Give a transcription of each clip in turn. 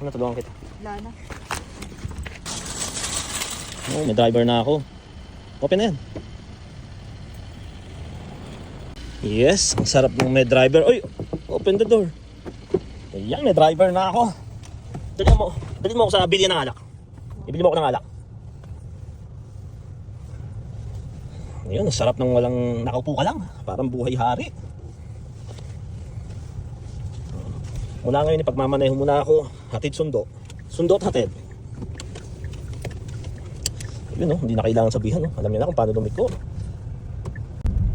Natulungan kita. Wala na. Oh, may driver na ako. Open na yan. Yes, ang sarap ng may driver. Oy, open the door. Ayan, may driver na ako. Dali mo ako sa bilyan ng alak. Ibili mo ako ng alak. Ayun, ang sarap ng walang nakaupo ka lang. Parang buhay hari. Mula ngayon, ipagmamaneho muna ako. Hatid sundo. Sundo at hatid. Yun, no? Hindi na kailangan sabihan. No? Alam niyo na kung paano lumiko.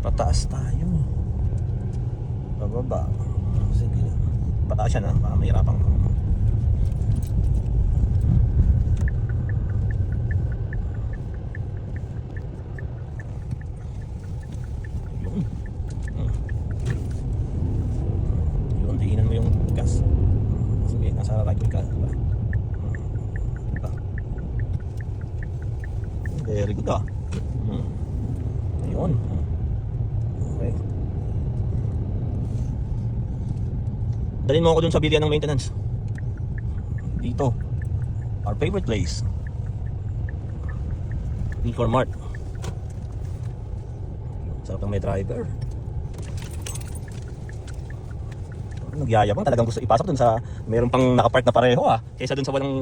Pataas tayo. Bababa. Sige. Pataas yan, ha? Baka mahirapang. Yun, diinan mo yung gas. Sige, nasa right way ka. Very good, ah. Ayun. Okay. Dalhin mo ako dun sa bilyan ng maintenance. Dito. Our favorite place. Vicor Mart. Sarap ng may driver. Nagyayabang talagang gusto ipasok dun sa mayroon pang nakapark na pareho, ah. Kaysa dun sa walang